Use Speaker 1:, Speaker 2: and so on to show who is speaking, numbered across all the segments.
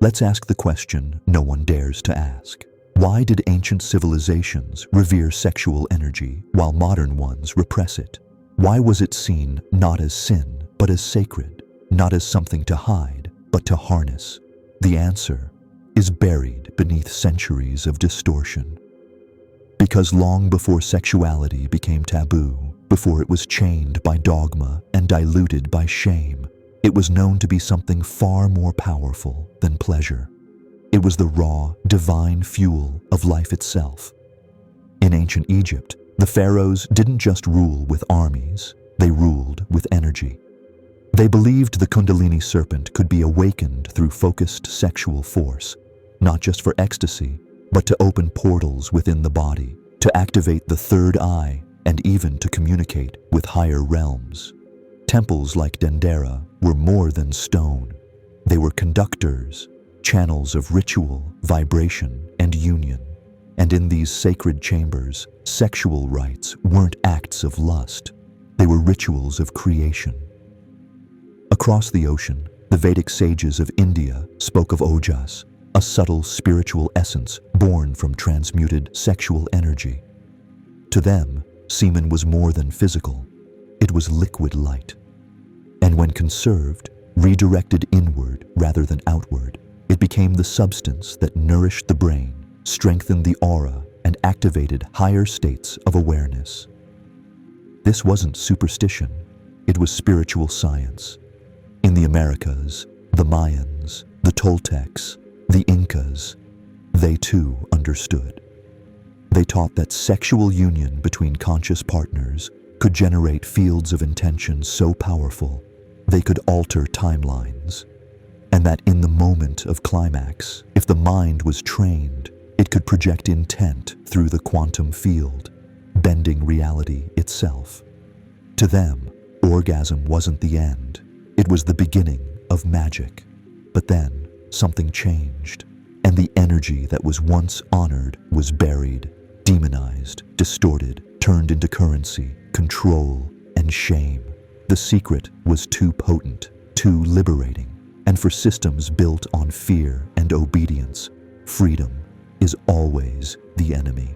Speaker 1: Let's ask the question no one dares to ask. Why did ancient civilizations revere sexual energy while modern ones repress it? Why was it seen not as sin, but as sacred, not as something to hide, but to harness? The answer is buried beneath centuries of distortion. Because long before sexuality became taboo, before it was chained by dogma and diluted by shame, it was known to be something far more powerful than pleasure. It was the raw, divine fuel of life itself. In ancient Egypt, the pharaohs didn't just rule with armies, they ruled with energy. They believed the Kundalini serpent could be awakened through focused sexual force, not just for ecstasy, but to open portals within the body, to activate the third eye, and even to communicate with higher realms. Temples like Dendera were more than stone. They were conductors, channels of ritual, vibration, and union. And in these sacred chambers, sexual rites weren't acts of lust. They were rituals of creation. Across the ocean, the Vedic sages of India spoke of ojas, a subtle spiritual essence born from transmuted sexual energy. To them, semen was more than physical. It was liquid light. And when conserved, redirected inward rather than outward, it became the substance that nourished the brain, strengthened the aura, and activated higher states of awareness. This wasn't superstition, it was spiritual science. In the Americas, the Mayans, the Toltecs, the Incas, they too understood. They taught that sexual union between conscious partners could generate fields of intention so powerful they could alter timelines, and that in the moment of climax, if the mind was trained, it could project intent through the quantum field, bending reality itself. To them, orgasm wasn't the end, it was the beginning of magic. But then, something changed, and the energy that was once honored was buried, demonized, distorted, turned into currency, control, and shame. The secret was too potent, too liberating, and for systems built on fear and obedience, freedom is always the enemy.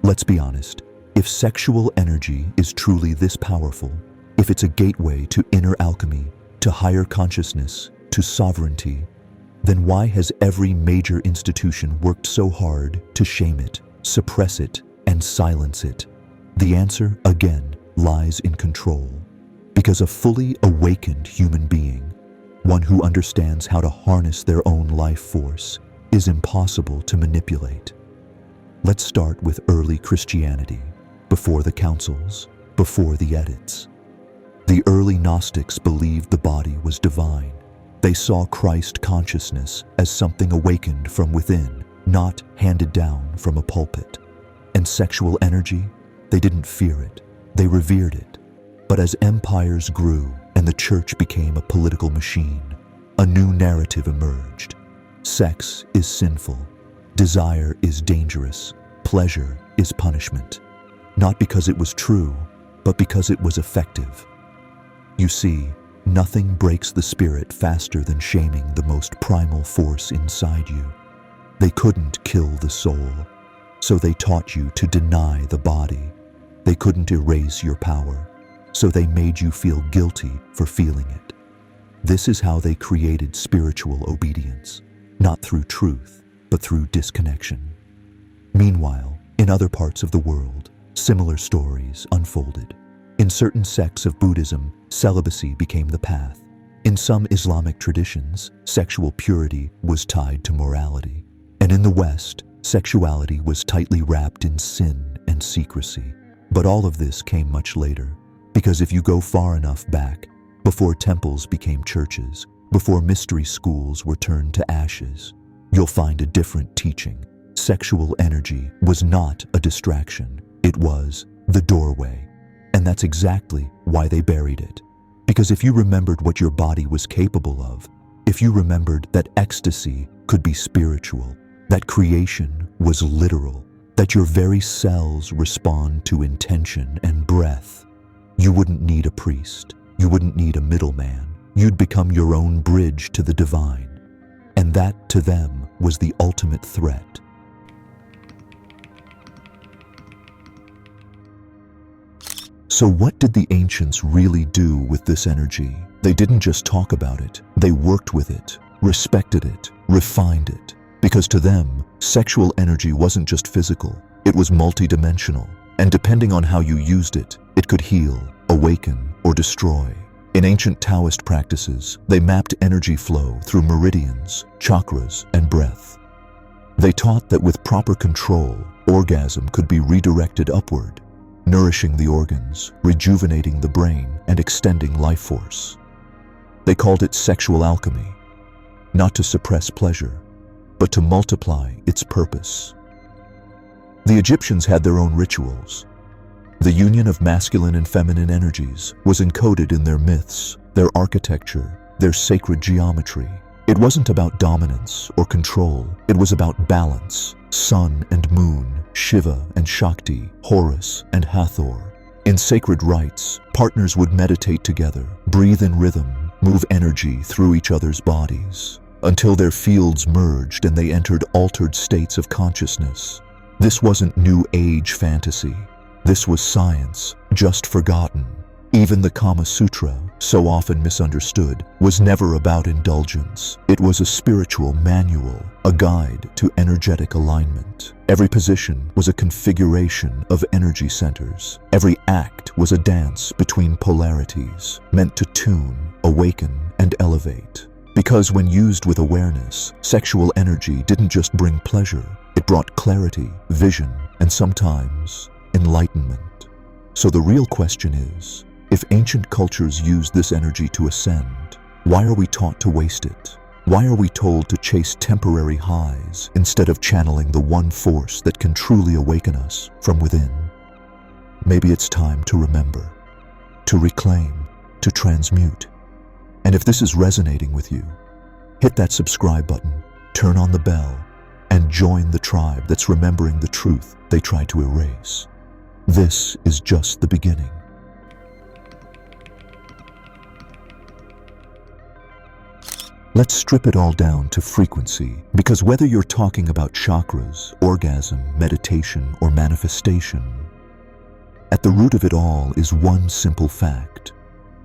Speaker 1: Let's be honest, if sexual energy is truly this powerful, if it's a gateway to inner alchemy, to higher consciousness, to sovereignty, then why has every major institution worked so hard to shame it, suppress it, and silence it? The answer, again, lies in control. Because a fully awakened human being, one who understands how to harness their own life force, is impossible to manipulate. Let's start with early Christianity, before the councils, before the edicts. The early Gnostics believed the body was divine. They saw Christ consciousness as something awakened from within, not handed down from a pulpit. And sexual energy, they didn't fear it, they revered it. But as empires grew and the church became a political machine, a new narrative emerged. Sex is sinful, desire is dangerous, pleasure is punishment. Not because it was true, but because it was effective. You see, nothing breaks the spirit faster than shaming the most primal force inside you. They couldn't kill the soul, so they taught you to deny the body. They couldn't erase your power, so they made you feel guilty for feeling it. This is how they created spiritual obedience, not through truth, but through disconnection. Meanwhile, in other parts of the world, similar stories unfolded. In certain sects of Buddhism, celibacy became the path. In some Islamic traditions, sexual purity was tied to morality. And in the West, sexuality was tightly wrapped in sin and secrecy. But all of this came much later, because if you go far enough back, before temples became churches, before mystery schools were turned to ashes, you'll find a different teaching. Sexual energy was not a distraction, it was the doorway. And that's exactly why they buried it. Because if you remembered what your body was capable of, if you remembered that ecstasy could be spiritual, that creation was literal, that your very cells respond to intention and breath, you wouldn't need a priest. You wouldn't need a middleman. You'd become your own bridge to the divine. And that, to them, was the ultimate threat. So what did the ancients really do with this energy? They didn't just talk about it. They worked with it, respected it, refined it. Because to them, sexual energy wasn't just physical. It was multidimensional. And depending on how you used it, it could heal, awaken, or destroy. In ancient Taoist practices, they mapped energy flow through meridians, chakras, and breath. They taught that with proper control, orgasm could be redirected upward, nourishing the organs, rejuvenating the brain, and extending life force. They called it sexual alchemy, not to suppress pleasure, but to multiply its purpose. The Egyptians had their own rituals. The union of masculine and feminine energies was encoded in their myths, their architecture, their sacred geometry. It wasn't about dominance or control. It was about balance, sun and moon, Shiva and Shakti, Horus and Hathor. In sacred rites, partners would meditate together, breathe in rhythm, move energy through each other's bodies, until their fields merged and they entered altered states of consciousness. This wasn't New Age fantasy. This was science, just forgotten. Even the Kama Sutra, so often misunderstood, was never about indulgence. It was a spiritual manual, a guide to energetic alignment. Every position was a configuration of energy centers. Every act was a dance between polarities, meant to tune, awaken, and elevate. Because when used with awareness, sexual energy didn't just bring pleasure, it brought clarity, vision, and sometimes enlightenment. So the real question is, if ancient cultures used this energy to ascend, why are we taught to waste it? Why are we told to chase temporary highs instead of channeling the one force that can truly awaken us from within? Maybe it's time to remember, to reclaim, to transmute. And if this is resonating with you, hit that subscribe button, turn on the bell, and join the tribe that's remembering the truth they tried to erase. This is just the beginning. Let's strip it all down to frequency, because whether you're talking about chakras, orgasm, meditation, or manifestation, at the root of it all is one simple fact.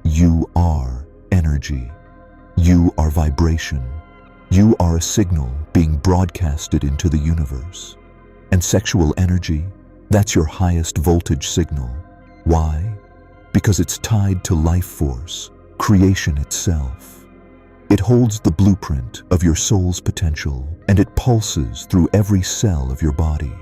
Speaker 1: You are energy. You are vibration. You are a signal being broadcasted into the universe. And sexual energy, that's your highest voltage signal. Why? Because it's tied to life force, creation itself. It holds the blueprint of your soul's potential, and it pulses through every cell of your body.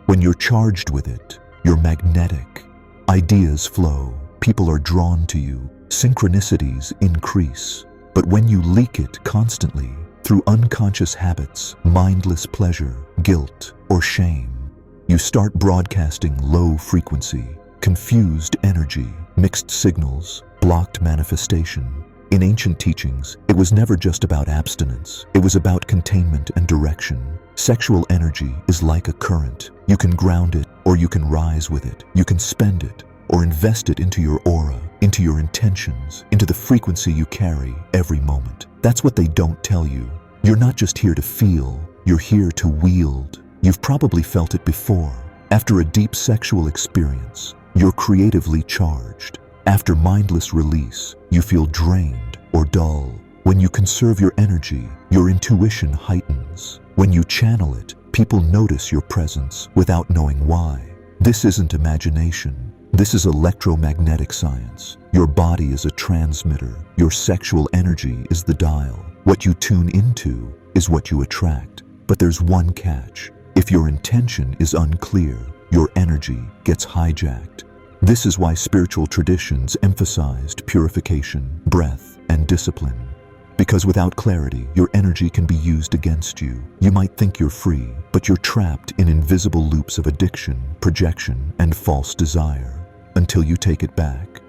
Speaker 1: When you're charged with it, you're magnetic. Ideas flow, people are drawn to you, synchronicities increase. But when you leak it constantly, through unconscious habits, mindless pleasure, guilt, or shame, you start broadcasting low frequency, confused energy, mixed signals, blocked manifestation. In ancient teachings, it was never just about abstinence. It was about containment and direction. Sexual energy is like a current. You can ground it, or you can rise with it. You can spend it, or invest it into your aura, into your intentions, into the frequency you carry every moment. That's what they don't tell you. You're not just here to feel, you're here to wield. You've probably felt it before. After a deep sexual experience, you're creatively charged. After mindless release, you feel drained or dull. When you conserve your energy, your intuition heightens. When you channel it, people notice your presence without knowing why. This isn't imagination. This is electromagnetic science. Your body is a transmitter. Your sexual energy is the dial. What you tune into is what you attract. But there's one catch. If your intention is unclear, your energy gets hijacked. This is why spiritual traditions emphasized purification, breath, and discipline. Because without clarity, your energy can be used against you. You might think you're free, but you're trapped in invisible loops of addiction, projection, and false desire. Until you take it back.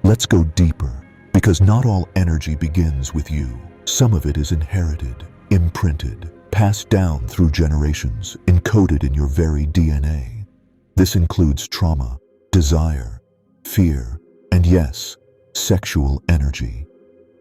Speaker 1: Let's go deeper, because not all energy begins with you. Some of it is inherited, imprinted, passed down through generations, encoded in your very DNA. This includes trauma, desire, fear, and yes, sexual energy.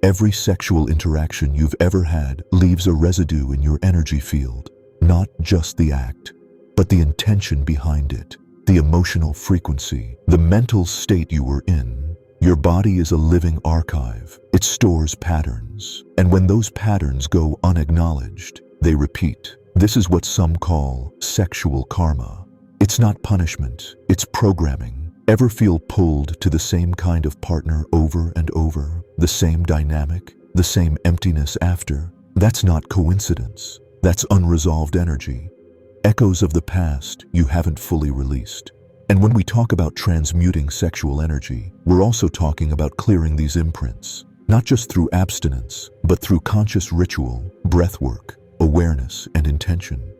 Speaker 1: Every sexual interaction you've ever had leaves a residue in your energy field, not just the act, but the intention behind it, the emotional frequency, the mental state you were in. Your body is a living archive. It stores patterns, and when those patterns go unacknowledged, they repeat. This is what some call sexual karma. It's not punishment, it's programming. Ever feel pulled to the same kind of partner over and over? The same dynamic? The same emptiness after? That's not coincidence. That's unresolved energy. Echoes of the past you haven't fully released. And when we talk about transmuting sexual energy, we're also talking about clearing these imprints, not just through abstinence, but through conscious ritual, breathwork, awareness, and intention.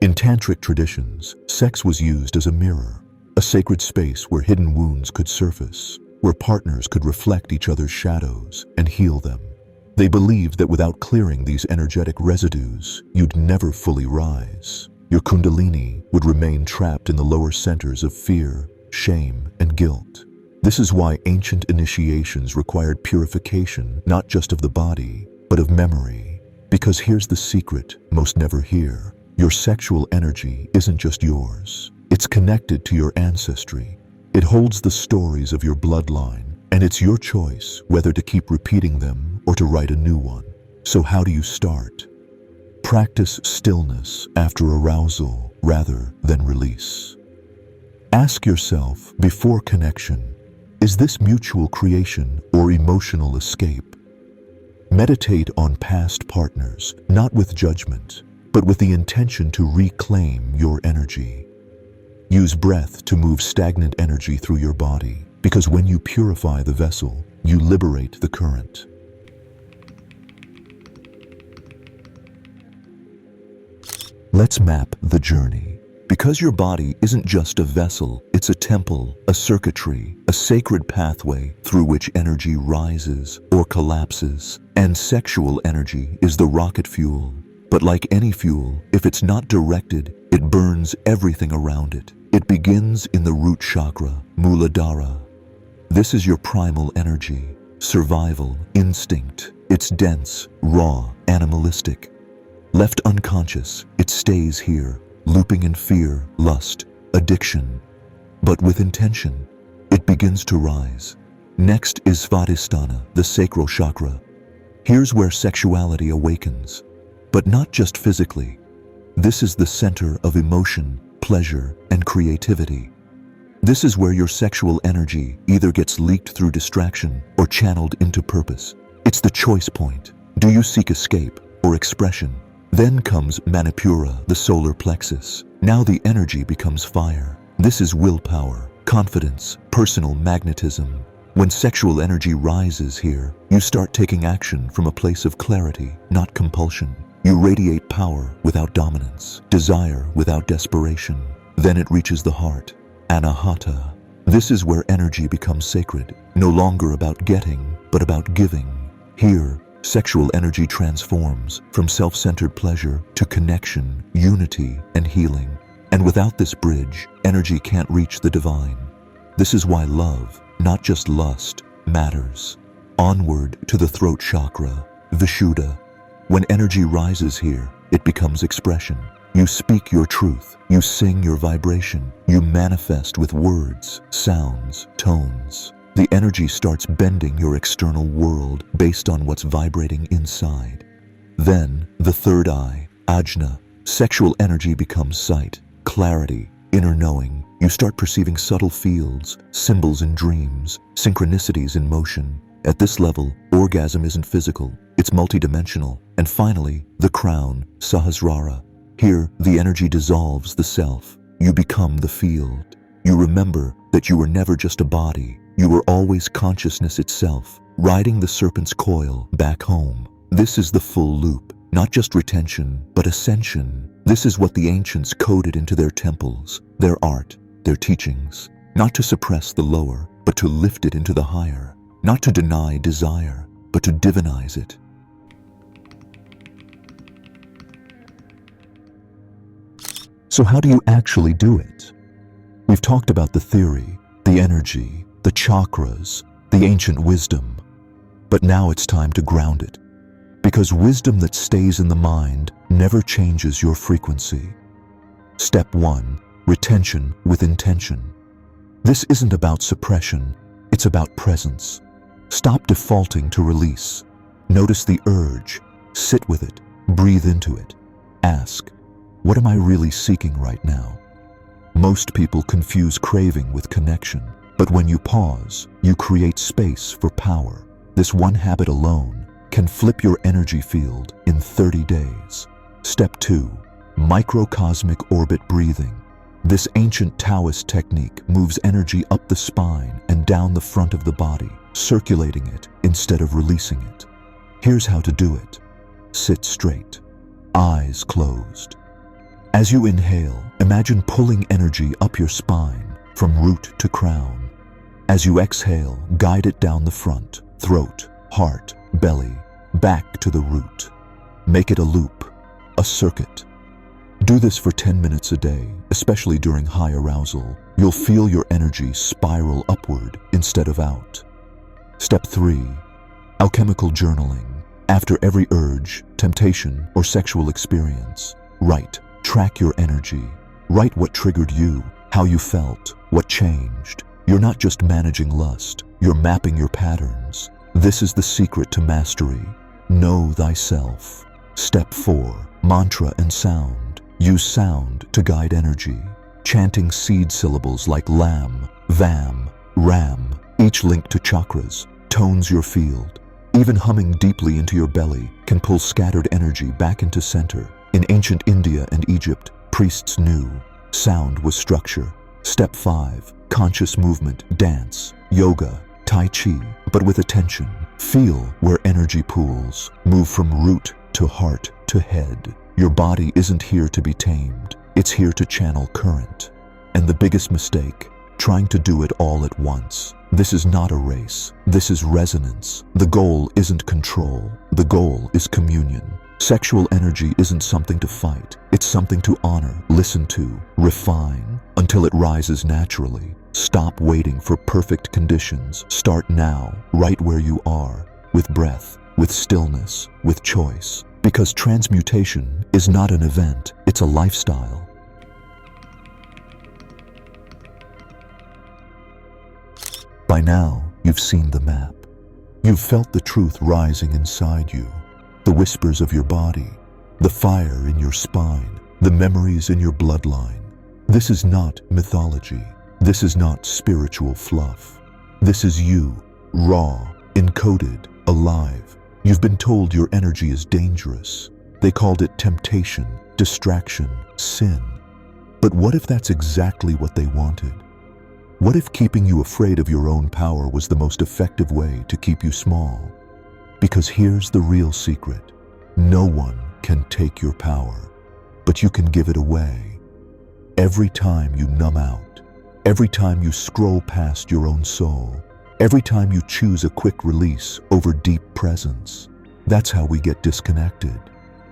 Speaker 1: In tantric traditions, sex was used as a mirror, a sacred space where hidden wounds could surface, where partners could reflect each other's shadows and heal them. They believed that without clearing these energetic residues, you'd never fully rise. Your kundalini would remain trapped in the lower centers of fear, shame, and guilt. This is why ancient initiations required purification, not just of the body, but of memory. Because here's the secret most never hear. Your sexual energy isn't just yours. It's connected to your ancestry. It holds the stories of your bloodline, and it's your choice whether to keep repeating them or to write a new one. So how do you start? Practice stillness after arousal rather than release. Ask yourself before connection, is this mutual creation or emotional escape? Meditate on past partners, not with judgment, but with the intention to reclaim your energy. Use breath to move stagnant energy through your body, because when you purify the vessel, you liberate the current. Let's map the journey. Because your body isn't just a vessel, it's a temple, a circuitry, a sacred pathway through which energy rises or collapses. And sexual energy is the rocket fuel. But like any fuel, if it's not directed, it burns everything around it. It begins in the root chakra, Muladhara. This is your primal energy, survival, instinct. It's dense, raw, animalistic. Left unconscious, it stays here, looping in fear, lust, addiction. But with intention, it begins to rise. Next is Svadhisthana, the sacral chakra. Here's where sexuality awakens. But not just physically. This is the center of emotion, pleasure, and creativity. This is where your sexual energy either gets leaked through distraction or channeled into purpose. It's the choice point. Do you seek escape or expression? Then comes Manipura, the solar plexus. Now the energy becomes fire. This is willpower, confidence, personal magnetism. When sexual energy rises here, you start taking action from a place of clarity, not compulsion. You radiate power without dominance, desire without desperation. Then it reaches the heart, Anahata. This is where energy becomes sacred, no longer about getting, but about giving. Here, sexual energy transforms from self-centered pleasure to connection, unity, and healing. And without this bridge, energy can't reach the divine. This is why love, not just lust, matters. Onward to the throat chakra, Vishuddha. When energy rises here, it becomes expression. You speak your truth, you sing your vibration, you manifest with words, sounds, tones. The energy starts bending your external world based on what's vibrating inside. Then, the third eye, Ajna. Sexual energy becomes sight, clarity, inner knowing. You start perceiving subtle fields, symbols in dreams, synchronicities in motion. At this level, orgasm isn't physical, it's multidimensional. And finally, the crown, Sahasrara. Here, the energy dissolves the self. You become the field. You remember that you were never just a body. You were always consciousness itself, riding the serpent's coil back home. This is the full loop, not just retention, but ascension. This is what the ancients coded into their temples, their art, their teachings. Not to suppress the lower, but to lift it into the higher. Not to deny desire, but to divinize it. So how do you actually do it? We've We've talked about the theory, the energy, the chakras, the ancient wisdom. But now it's time to ground it. Because wisdom that stays in the mind never changes your frequency. Step 1. Retention with intention. This isn't about suppression, it's about presence. Stop defaulting to release. Notice the urge, sit with it, breathe into it. Ask, what am I really seeking right now? Most people confuse craving with connection, but when you pause, you create space for power. This one habit alone can flip your energy field in 30 days. Step 2. Microcosmic orbit breathing. This ancient Taoist technique moves energy up the spine and down the front of the body, circulating it instead of releasing it. Here's how to do it. Sit straight, eyes closed. As you inhale, imagine pulling energy up your spine from root to crown. As you exhale, guide it down the front, throat, heart, belly, back to the root. Make it a loop, a circuit. Do this for 10 minutes a day, especially during high arousal. You'll feel your energy spiral upward instead of out. Step 3. Alchemical journaling. After every urge, temptation, or sexual experience, write. Track your energy. Write what triggered you, how you felt, what changed. You're not just managing lust, you're mapping your patterns. This is the secret to mastery. Know thyself. Step 4. Mantra and sound. Use sound to guide energy. Chanting seed syllables like lam, vam, ram, each linked to chakras, tones your field. Even humming deeply into your belly can pull scattered energy back into center. In ancient India and Egypt, priests knew sound was structure. Step 5. Conscious movement, dance, yoga, tai chi, but with attention. Feel where energy pools. Move from root to heart to head. Your body isn't here to be tamed. It's here to channel current. And the biggest mistake, trying to do it all at once. This is not a race. This is resonance. The goal isn't control. The goal is communion. Sexual energy isn't something to fight. It's something to honor, listen to, refine, until it rises naturally. Stop waiting for perfect conditions. Start now, right where you are, with breath, with stillness, with choice. Because transmutation is not an event, it's a lifestyle. By now, you've seen the map. You've felt the truth rising inside you, the whispers of your body, the fire in your spine, the memories in your bloodline. This is not mythology. This is not spiritual fluff. This is you, raw, encoded, alive. You've been told your energy is dangerous. They called it temptation, distraction, sin. But what if that's exactly what they wanted? What if keeping you afraid of your own power was the most effective way to keep you small? Because here's the real secret. No one can take your power, but you can give it away. Every time you numb out, every time you scroll past your own soul, every time you choose a quick release over deep presence, that's how we get disconnected.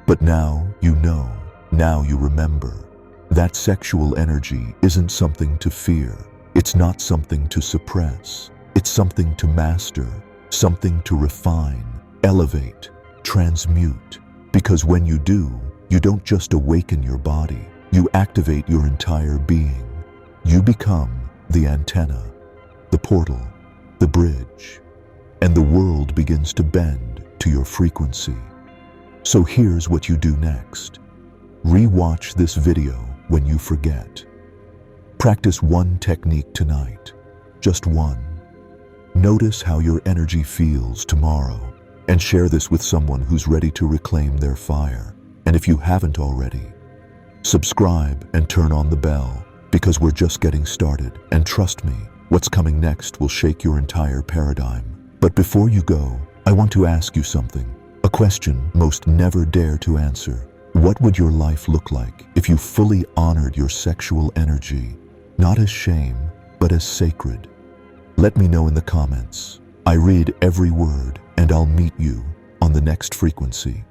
Speaker 1: But now you know, now you remember. That sexual energy isn't something to fear. It's not something to suppress. It's something to master, something to refine, elevate, transmute. Because when you do, you don't just awaken your body, you activate your entire being. You become the antenna, the portal, the bridge, and the world begins to bend to your frequency. So here's what you do next. Re-watch this video when you forget. Practice one technique tonight, just one. Notice how your energy feels tomorrow, and share this with someone who's ready to reclaim their fire. And if you haven't already, subscribe and turn on the bell, because we're just getting started. And trust me, what's coming next will shake your entire paradigm. But before you go, I want to ask you something, a question most never dare to answer. What would your life look like if you fully honored your sexual energy, not as shame, but as sacred? Let me know in the comments. I read every word, and I'll meet you on the next frequency.